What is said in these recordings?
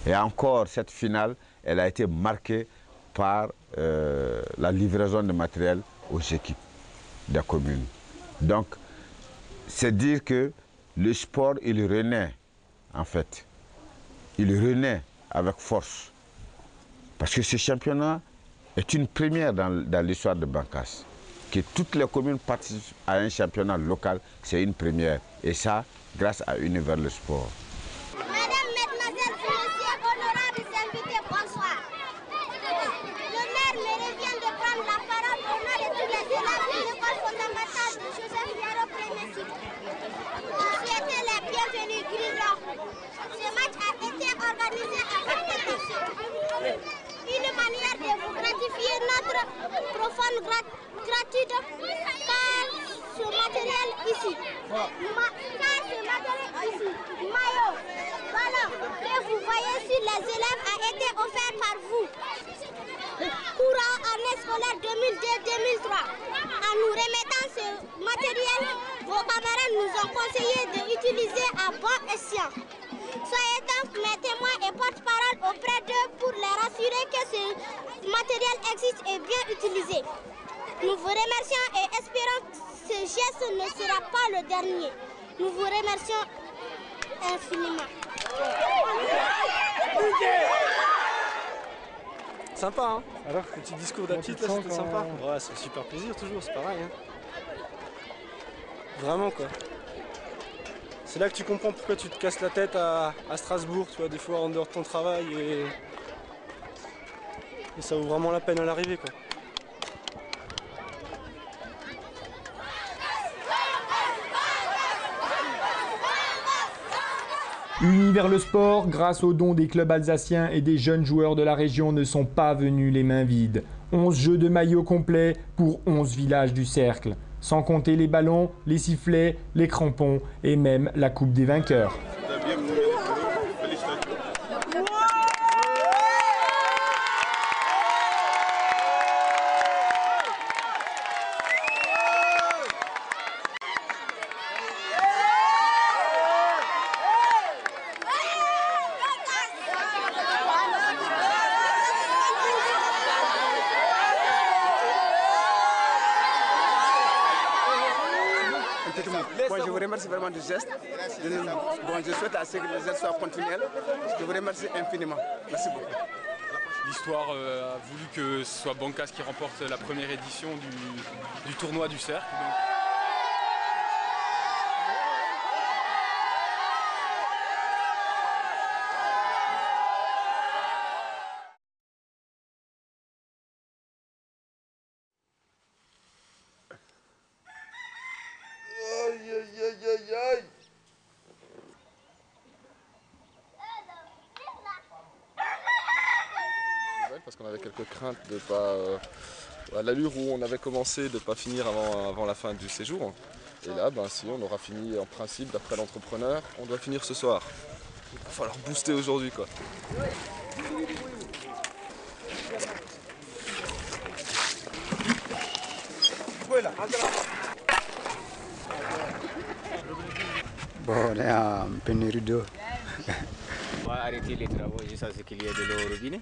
Et encore, cette finale, elle a été marquée par la livraison de matériel aux équipes des communes. Donc, c'est dire que le sport, il renaît, en fait. Il renaît avec force. Parce que ce championnat est une première dans l'histoire de Bankas. Que toutes les communes participent à un championnat local, c'est une première. Et ça, grâce à Univers le Sport. Mesdames, Mesdemoiselles, Messieurs, honorables invités, bonsoir. Le maire me revient de prendre la parole au nom de tous les élèves de l'école fondamentale de Joseph Yaro premier cycle. Souhaitez les bienvenus Grilons. Ce match a été organisé avec attention. Une manière de vous gratifier notre profonde gratitude car ce matériel ici, maillot, ballon que vous voyez sur les élèves a été offert par vous. Courant année scolaire 2002-2003. En nous remettant ce matériel, vos camarades nous ont conseillé de l'utiliser à bon escient. Soyez donc mes témoins et porte-parole auprès d'eux pour les rassurer que ce matériel existe et bien utilisé. Nous vous remercions et espérons que ce geste ne sera pas le dernier. Nous vous remercions infiniment. Sympa, hein? Alors, le petit discours d'Aptite, là, c'était sympa. Ouais, c'est super plaisir, toujours, c'est pareil. Hein. Vraiment, quoi. C'est là que tu comprends pourquoi tu te casses la tête à Strasbourg, tu vois, des fois en dehors de ton travail, et ça vaut vraiment la peine à l'arrivée, quoi. Univers le sport, grâce aux dons des clubs alsaciens et des jeunes joueurs de la région, ne sont pas venus les mains vides. 11 jeux de maillots complets pour 11 villages du cercle. Sans compter les ballons, les sifflets, les crampons et même la coupe des vainqueurs. Moi, je vous remercie vraiment du geste. Bon, je souhaite à ce que le geste soit continuel. Je vous remercie infiniment. Merci beaucoup. L'histoire a voulu que ce soit Bankas qui remporte la première édition du tournoi du cercle. Parce qu'on avait quelques craintes de pas, à l'allure où on avait commencé, de ne pas finir avant la fin du séjour. Et là, ben, si on aura fini en principe, d'après l'entrepreneur, on doit finir ce soir. Il va falloir booster aujourd'hui, quoi. Bon, on est en pénurie d'eau. On va arrêter les travaux jusqu'à ce qu'il y ait de l'eau au robinet.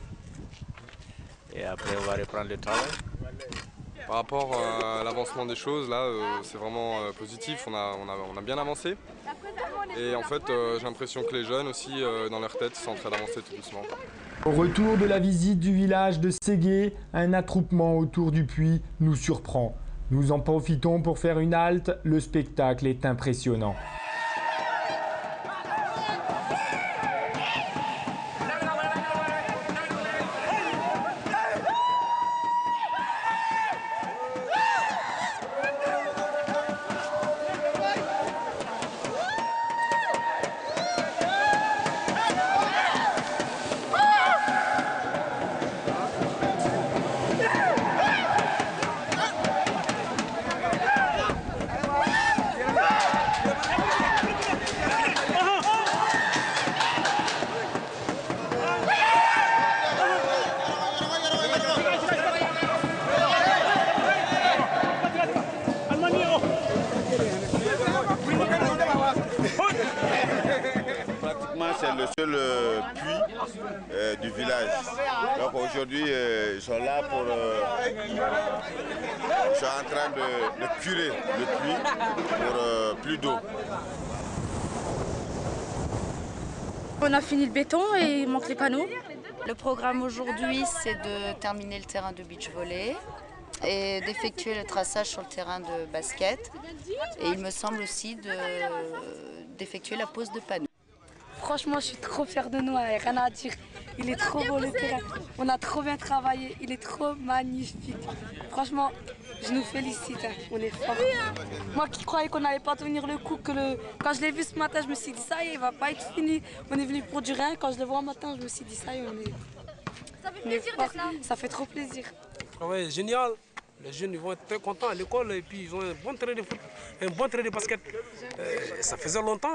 Et après, on va reprendre le travail. Par rapport à l'avancement des choses, là, c'est vraiment positif. On a bien avancé. Et en fait, j'ai l'impression que les jeunes aussi, dans leur tête, sont en train d'avancer tout doucement. Au retour de la visite du village de Ségué, un attroupement autour du puits nous surprend. Nous en profitons pour faire une halte. Le spectacle est impressionnant. du village. Donc aujourd'hui, ils sont là pour... ils sont en train de curer le puits pour plus d'eau. On a fini le béton et il manque les panneaux. Le programme aujourd'hui, c'est de terminer le terrain de beach volley et d'effectuer le traçage sur le terrain de basket. Et il me semble aussi d'effectuer la pose de panneaux. Franchement, je suis trop fière de nous, rien à dire. Il est trop beau le terrain. On a trop bien travaillé, il est trop magnifique. Franchement, je nous félicite, on est forts. Moi qui croyais qu'on n'allait pas tenir le coup, quand je l'ai vu ce matin, je me suis dit ça y est, il va pas être fini. On est venu pour du rien. Quand je le vois un matin, je me suis dit ça y est, on est forts. Ça fait trop plaisir. Ouais, génial. Les jeunes ils vont être très contents à l'école et puis ils ont un bon terrain de foot, un bon terrain de basket. Ça faisait longtemps,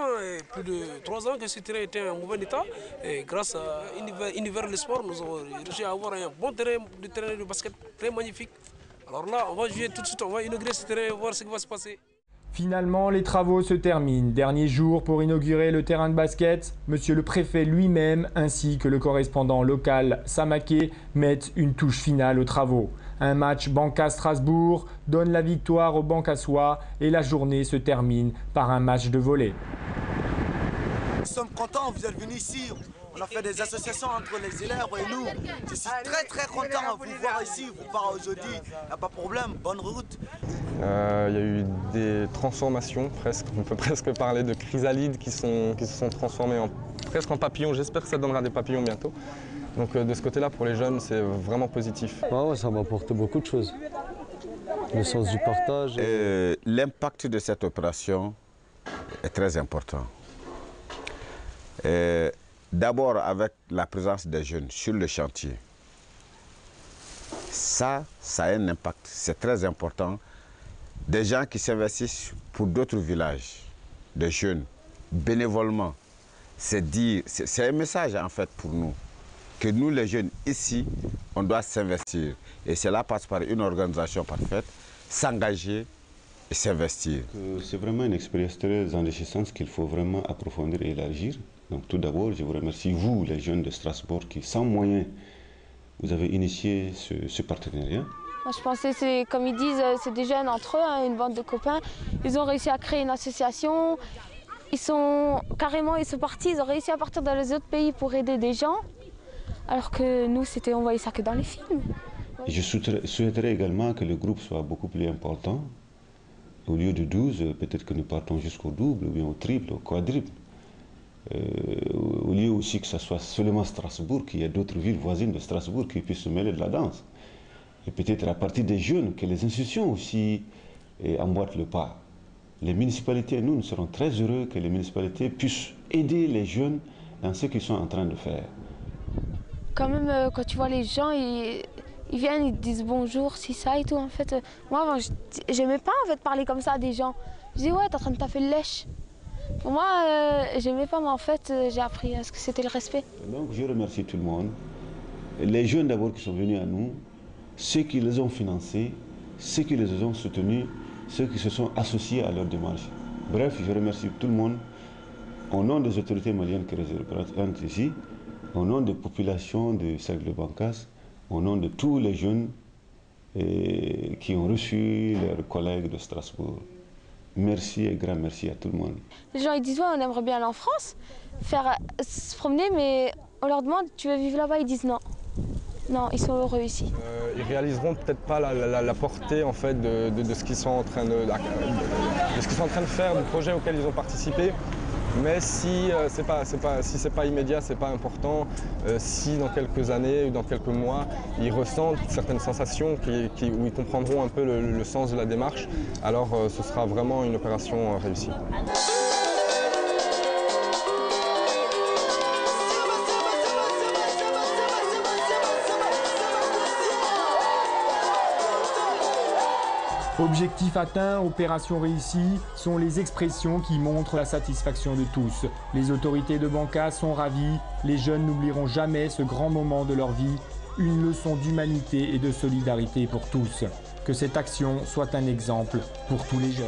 plus de 3 ans que ce terrain était en mauvais état. Et grâce à Univers le Sport, nous avons réussi à avoir un bon terrain de basket très magnifique. Alors là, on va jouer tout de suite, on va inaugurer ce terrain et voir ce qui va se passer. Finalement, les travaux se terminent. Dernier jour pour inaugurer le terrain de basket. Monsieur le préfet lui-même ainsi que le correspondant local Samaké mettent une touche finale aux travaux. Un match Banca-Strasbourg donne la victoire aux Bancassois et la journée se termine par un match de volley. Nous sommes contents, vous êtes venus ici. On a fait des associations entre les élèves et nous. Je suis très content de vous voir ici, vous voir aujourd'hui. Il n'y a pas de problème, bonne route. Il y a eu des transformations, presque. On peut presque parler de chrysalides qui se sont transformés presque en papillons. J'espère que ça donnera des papillons bientôt. Donc de ce côté-là, pour les jeunes, c'est vraiment positif. Ouais, ça m'apporte beaucoup de choses. Le sens du partage. L'impact de cette opération est très important. D'abord avec la présence des jeunes sur le chantier. Ça a un impact, c'est très important. Des gens qui s'investissent pour d'autres villages, des jeunes, bénévolement. C'est un message en fait pour nous. Que nous les jeunes ici, on doit s'investir. Et cela passe par une organisation parfaite, s'engager et s'investir. C'est vraiment une expérience très enrichissante qu'il faut vraiment approfondir et élargir. Donc tout d'abord, je vous remercie, vous, les jeunes de Strasbourg, qui sans moyens, vous avez initié ce partenariat. Moi, je pensais, comme ils disent, c'est des jeunes entre eux, hein, une bande de copains. Ils ont réussi à créer une association. Ils sont partis, ils ont réussi à partir dans les autres pays pour aider des gens. Alors que nous, on voyait ça que dans les films. Et je souhaiterais également que le groupe soit beaucoup plus important. Au lieu de 12, peut-être que nous partons jusqu'au double, ou bien au triple, au quadruple. Au lieu aussi que ce soit seulement Strasbourg, qu'il y ait d'autres villes voisines de Strasbourg qui puissent se mêler de la danse. Et peut-être à partir des jeunes, que les institutions aussi emboîtent le pas. Les municipalités, nous serons très heureux que les municipalités puissent aider les jeunes dans ce qu'ils sont en train de faire. Quand même, quand tu vois les gens, ils viennent, ils te disent bonjour, si ça et tout. En fait, moi, avant, j'aimais pas en fait parler comme ça à des gens. Je dis ouais, t'es en train de taper le lèche. Pour moi, j'aimais pas, mais en fait, j'ai appris à ce que c'était le respect. Donc, je remercie tout le monde. Les jeunes d'abord qui sont venus à nous, ceux qui les ont financés, ceux qui les ont soutenus, ceux qui se sont associés à leur démarche. Bref, je remercie tout le monde au nom des autorités maliennes qui représentent ici, au nom des populations du cercle de Bancas, au nom de tous les jeunes qui ont reçu leurs collègues de Strasbourg. Merci et grand merci à tout le monde. Les gens ils disent ouais, on aimerait bien aller en France, se promener, mais on leur demande tu veux vivre là-bas, ils disent non. Non, ils sont heureux ici. Ils réaliseront peut-être pas la portée en fait de ce qu'ils sont en train de faire, du projet auquel ils ont participé. Mais si c'est pas immédiat, c'est pas important. Si dans quelques années ou dans quelques mois, ils ressentent certaines sensations où ils comprendront un peu le sens de la démarche, alors ce sera vraiment une opération réussie. Objectif atteint, opération réussie, sont les expressions qui montrent la satisfaction de tous. Les autorités de Bancas sont ravies, les jeunes n'oublieront jamais ce grand moment de leur vie, une leçon d'humanité et de solidarité pour tous. Que cette action soit un exemple pour tous les jeunes.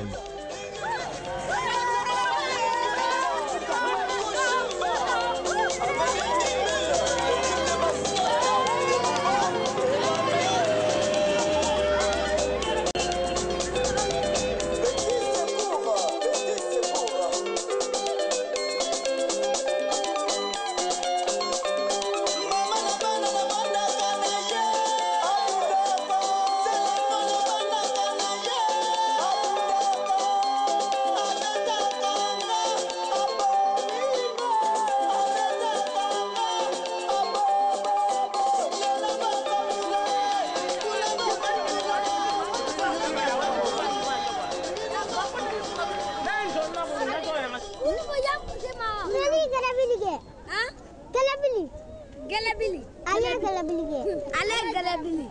Galabili. Allez, Galabili. Allez, Galabili.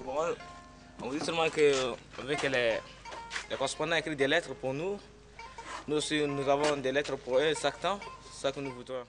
Bon, on dit seulement qu'avec les correspondants écrit des lettres pour nous. Nous aussi, nous avons des lettres pour eux, chaque temps, c'est ça que nous voudrons.